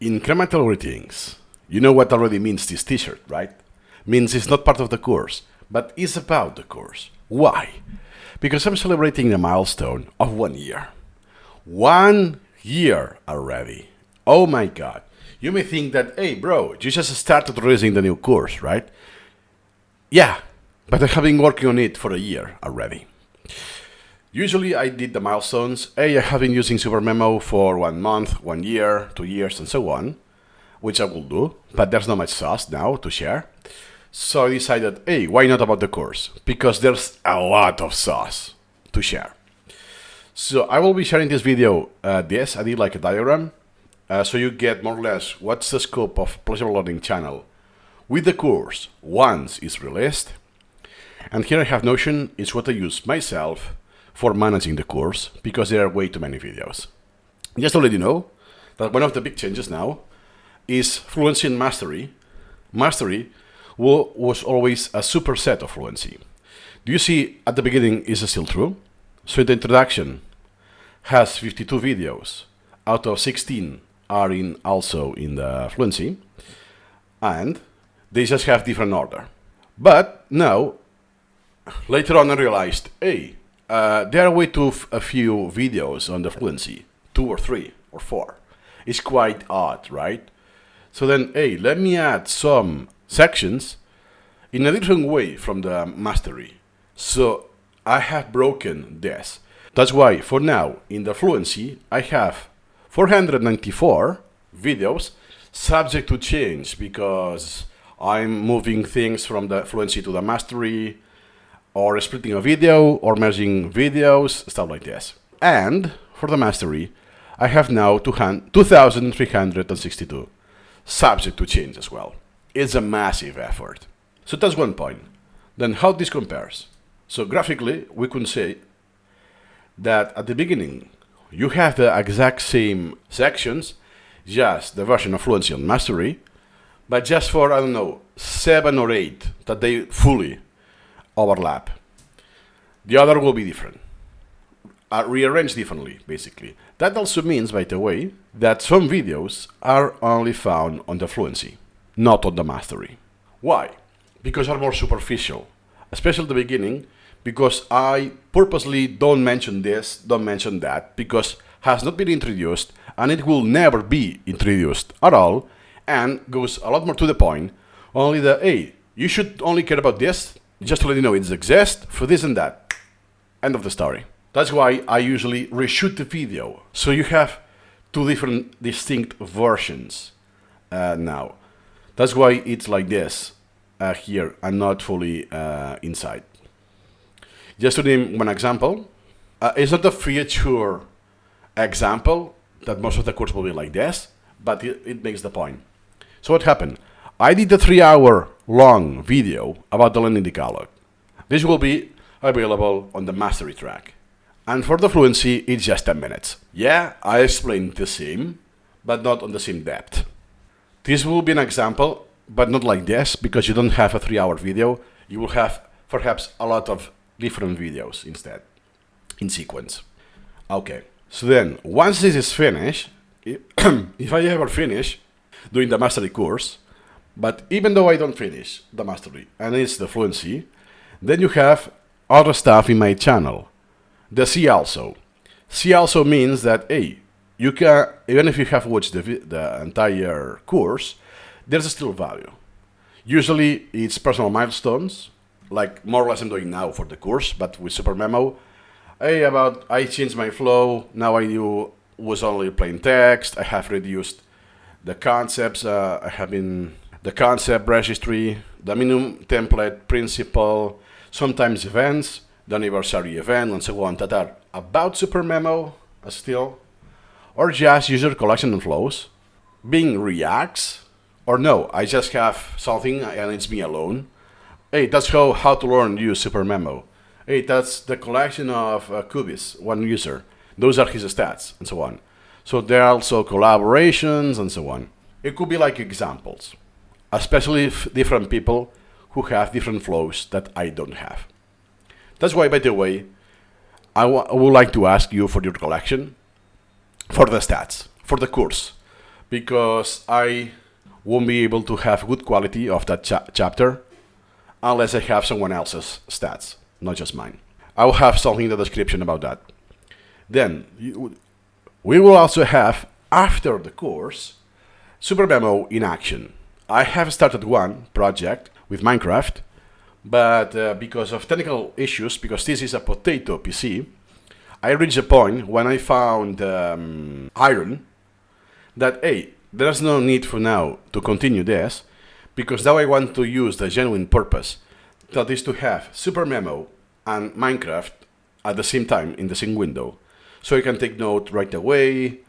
Incremental greetings. You know what already means this t-shirt, right? Means it's not part of the course, but is about the course. Why? Because I'm celebrating a milestone of 1 year. 1 year already. Oh my god. You may think that, hey bro, you just started releasing the new course, right? Yeah, but I have been working on it for a year already. Usually I did the milestones. Hey, I have been using SuperMemo for 1 month, 1 year, 2 years, and so on, which I will do, but there's not much sauce now to share. So I decided, hey, why not about the course? Because there's a lot of sauce to share. So I will be sharing this video, I did like a diagram, so you get more or less what's the scope of Pleasurable Learning channel with the course once it's released. And here I have Notion, it's what I use myself for managing the course, because there are way too many videos. Just to let you know that one of the big changes now is Fluency and Mastery. Mastery was always a superset of Fluency. Do you see at the beginning is still true? So the introduction has 52 videos, out of 16 are also in the Fluency, and they just have different order. But now, later on I realized, hey, there are way too a few videos on the Fluency, 2 or 3 or 4. It's quite odd, right? So then, hey, let me add some sections in a different way from the Mastery. So I have broken this. That's why, for now, in the Fluency, I have 494 videos, subject to change, because I'm moving things from the Fluency to the Mastery, or splitting a video, or merging videos, stuff like this. And for the Mastery, I have now 2,362, subject to change as well. It's a massive effort. So that's one point. Then how this compares? So graphically, we can say that at the beginning, you have the exact same sections, just the version of Fluency and Mastery, but just for, I don't know, 7 or 8 that they fully overlap. The other will be different, rearranged differently, basically. That also means, by the way, that some videos are only found on the Fluency, not on the Mastery. Why? Because they're more superficial, especially at the beginning, because I purposely don't mention this, don't mention that, because has not been introduced, and it will never be introduced at all, and goes a lot more to the point, only the, hey, you should only care about this, just to let you know it exists for this and that. End of the story. That's why I usually reshoot the video. So you have 2 different distinct versions now. That's why it's like this here and not fully inside. Just to name one example, it's not a feature example that most of the course will be like this, but it makes the point. So what happened? I did a 3-hour long video about the learning decalogue. This will be available on the Mastery track. And for the Fluency, it's just 10 minutes. Yeah, I explained the same, but not on the same depth. This will be an example, but not like this, because you don't have a 3-hour video. You will have perhaps a lot of different videos instead, in sequence. Okay, so then, once this is finished, if I ever finish doing the Mastery course, but even though I don't finish the Mastery, and it's the Fluency, then you have other stuff in my channel. The see also. See also means that, hey, you can, even if you have watched the entire course, there's still value. Usually it's personal milestones, like more or less I'm doing now for the course, but with SuperMemo. Hey, I changed my flow, now was only plain text, I have reduced the concepts, I have been the concept registry, the minimum template principle, sometimes events, the anniversary event, and so on, that are about SuperMemo still, or just user collection and flows, being Reacts, or no, I just have something and it's me alone. Hey, that's how to learn use SuperMemo. Hey, that's the collection of Cubis, one user. Those are his stats, and so on. So there are also collaborations, and so on. It could be like examples, especially if different people who have different flows that I don't have. That's why, by the way, I would like to ask you for your collection, for the stats, for the course. because I won't be able to have good quality of that chapter unless I have someone else's stats, not just mine. I will have something in the description about that. Then we will also have, after the course, SuperMemo in action. I have started one project with Minecraft, but because of technical issues, because this is a potato PC, I reached a point when I found iron that, hey, there's no need for now to continue this, because now I want to use the genuine purpose, that is to have SuperMemo and Minecraft at the same time in the same window, so I can take note right away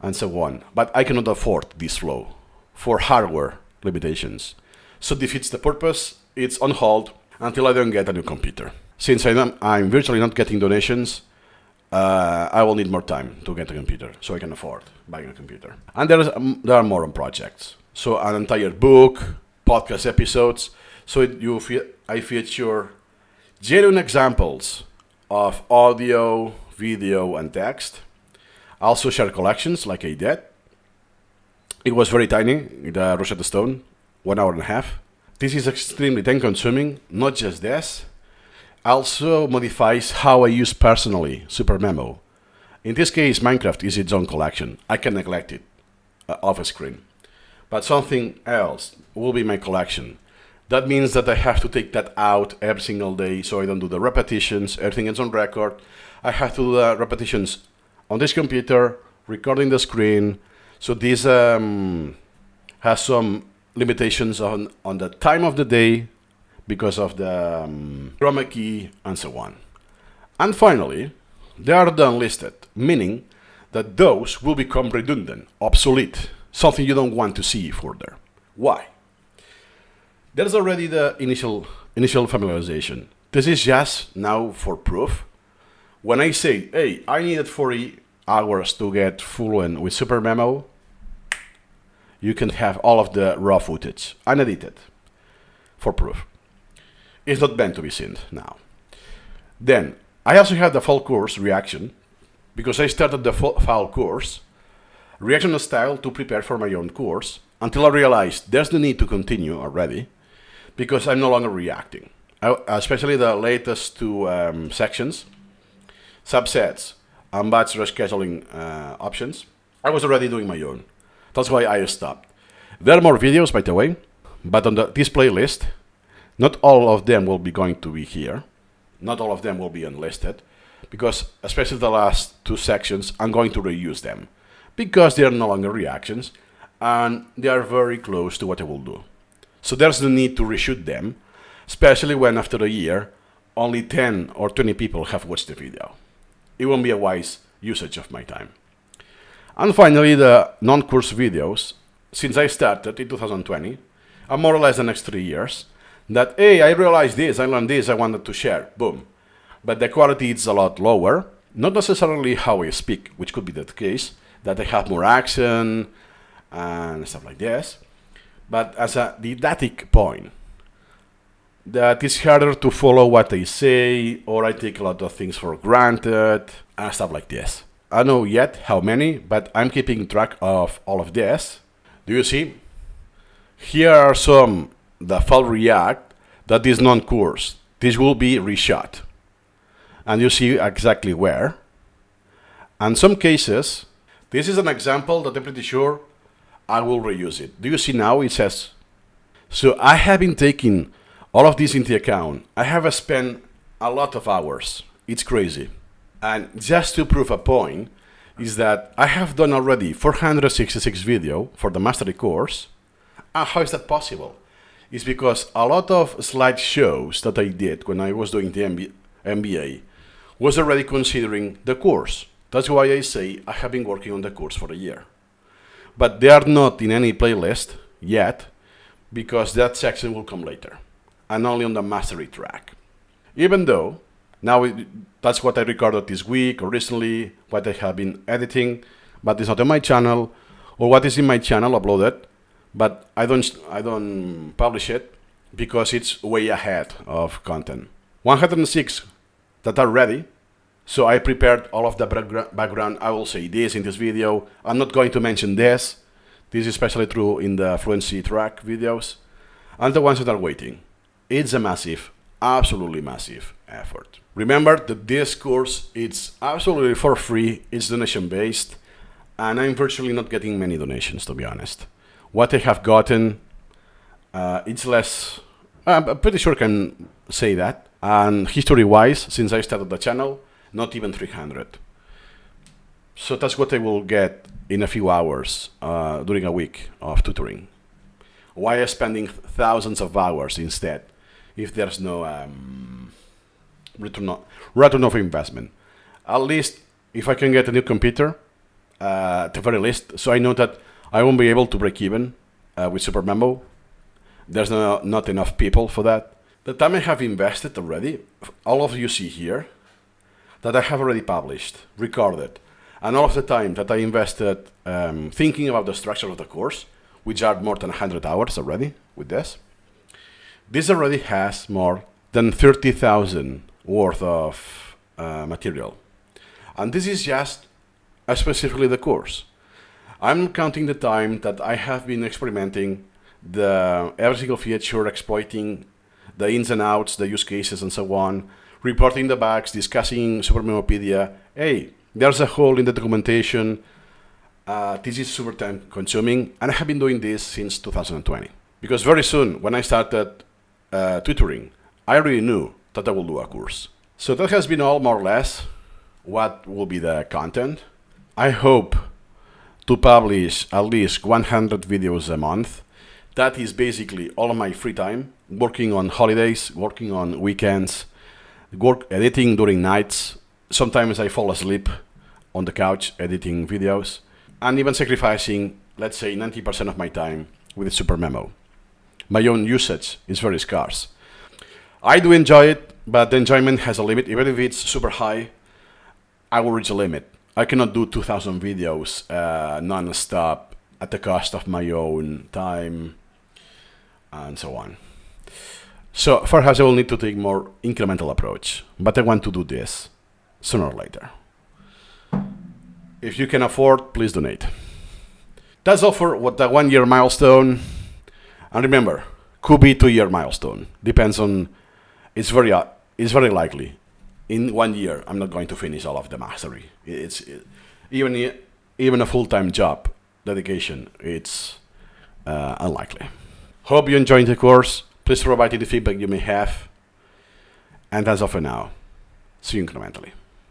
and so on. But I cannot afford this flow for hardware limitations, so it defeats the purpose. It's on hold until I don't get a new computer. Since I'm virtually not getting donations, I will need more time to get a computer, so I can afford buying a computer. And there are more on projects. So an entire book, podcast episodes. So I feature genuine examples of audio, video, and text. I also share collections like I did. It was very tiny, the Rosetta Stone, 1 hour and a half. This is extremely time consuming, not just this. Also modifies how I use personally SuperMemo. In this case, Minecraft is its own collection. I can neglect it off a screen. But something else will be my collection. That means that I have to take that out every single day, so I don't do the repetitions. Everything is on record. I have to do the repetitions on this computer, recording the screen. So this has some limitations on the time of the day, because of the chroma key and so on. And finally, they are unlisted, meaning that those will become redundant, obsolete, something you don't want to see further. Why? There's already the initial familiarization. This is just now for proof. When I say, hey, I needed 40 hours to get fluent with SuperMemo, you can have all of the raw footage, unedited, for proof. It's not meant to be seen now. Then, I also have the full course reaction, because I started the full course reaction style to prepare for my own course, until I realized there's no need to continue already, because I'm no longer reacting. Especially the latest two sections, subsets, and batch rescheduling options, I was already doing my own. That's why I stopped. There are more videos, by the way, but on this playlist, not all of them will be going to be here. Not all of them will be unlisted, because especially the last two sections, I'm going to reuse them, because they are no longer reactions, and they are very close to what I will do. So there's no need to reshoot them, especially when after a year, only 10 or 20 people have watched the video. It won't be a wise usage of my time. And finally, the non-course videos, since I started in 2020, are more or less the next 3 years, that, hey, I realized this, I learned this, I wanted to share, boom. But the quality is a lot lower, not necessarily how I speak, which could be the case, that I have more accent and stuff like this, but as a didactic point, that it's harder to follow what I say, or I take a lot of things for granted, and stuff like this. I don't know yet how many, but I'm keeping track of all of this. Do you see? Here are some the full react that is non-course. This will be reshot. And you see exactly where. And some cases, this is an example that I'm pretty sure I will reuse it. Do you see now it says? So I have been taking all of this into account. I have spent a lot of hours. It's crazy. And just to prove a point is that I have done already 466 video for the mastery course. And how is that possible? It's because a lot of slideshows that I did when I was doing the MBA was already considering the course. That's why I say I have been working on the course for a year. But they are not in any playlist yet, because that section will come later, and only on the mastery track. Even though, now that's what I recorded this week or recently, what I have been editing, but it's not on my channel, or what is in my channel uploaded, but I don't publish it because it's way ahead of content. 106 that are ready. So I prepared all of the background. I will say this in this video. I'm not going to mention this. This is especially true in the Fluency track videos and the ones that are waiting. It's a massive, absolutely massive effort. Remember that this course is absolutely for free, it's donation-based, and I'm virtually not getting many donations, to be honest. What I have gotten, it's less, I'm pretty sure I can say that. And history-wise, since I started the channel, not even 300. So that's what I will get in a few hours during a week of tutoring. Why spending thousands of hours instead if there's no return of investment? At least if I can get a new computer, at the very least, so I know that I won't be able to break even with SuperMemo. There's not enough people for that. The time I have invested already, all of you see here, that I have already published, recorded, and all of the time that I invested thinking about the structure of the course, which are more than 100 hours already with this already has more than 30,000 worth of material. And this is just specifically the course. I'm counting the time that I have been experimenting every single feature, exploiting the ins and outs, the use cases, and so on, reporting the bugs, discussing SuperMemopedia. Hey, there's a hole in the documentation. This is super time consuming, and I have been doing this since 2020. Because very soon, when I started tutoring, I already knew that I will do a course. So that has been all more or less what will be the content. I hope to publish at least 100 videos a month. That is basically all of my free time, working on holidays, working on weekends, editing during nights. Sometimes I fall asleep on the couch editing videos, and even sacrificing, let's say, 90% of my time with SuperMemo. My own usage is very scarce. I do enjoy it, but the enjoyment has a limit. Even if it's super high, I will reach a limit. I cannot do 2,000 videos non-stop at the cost of my own time and so on. So perhaps I will need to take more incremental approach, but I want to do this sooner or later. If you can afford, please donate. That's all for what the 1 year milestone. And remember, could be 2 year milestone. Depends on, it's very likely. In 1 year, I'm not going to finish all of the mastery. Even a full-time job dedication, it's unlikely. Hope you enjoyed the course. Please provide any feedback you may have. And that's all for now. See you incrementally.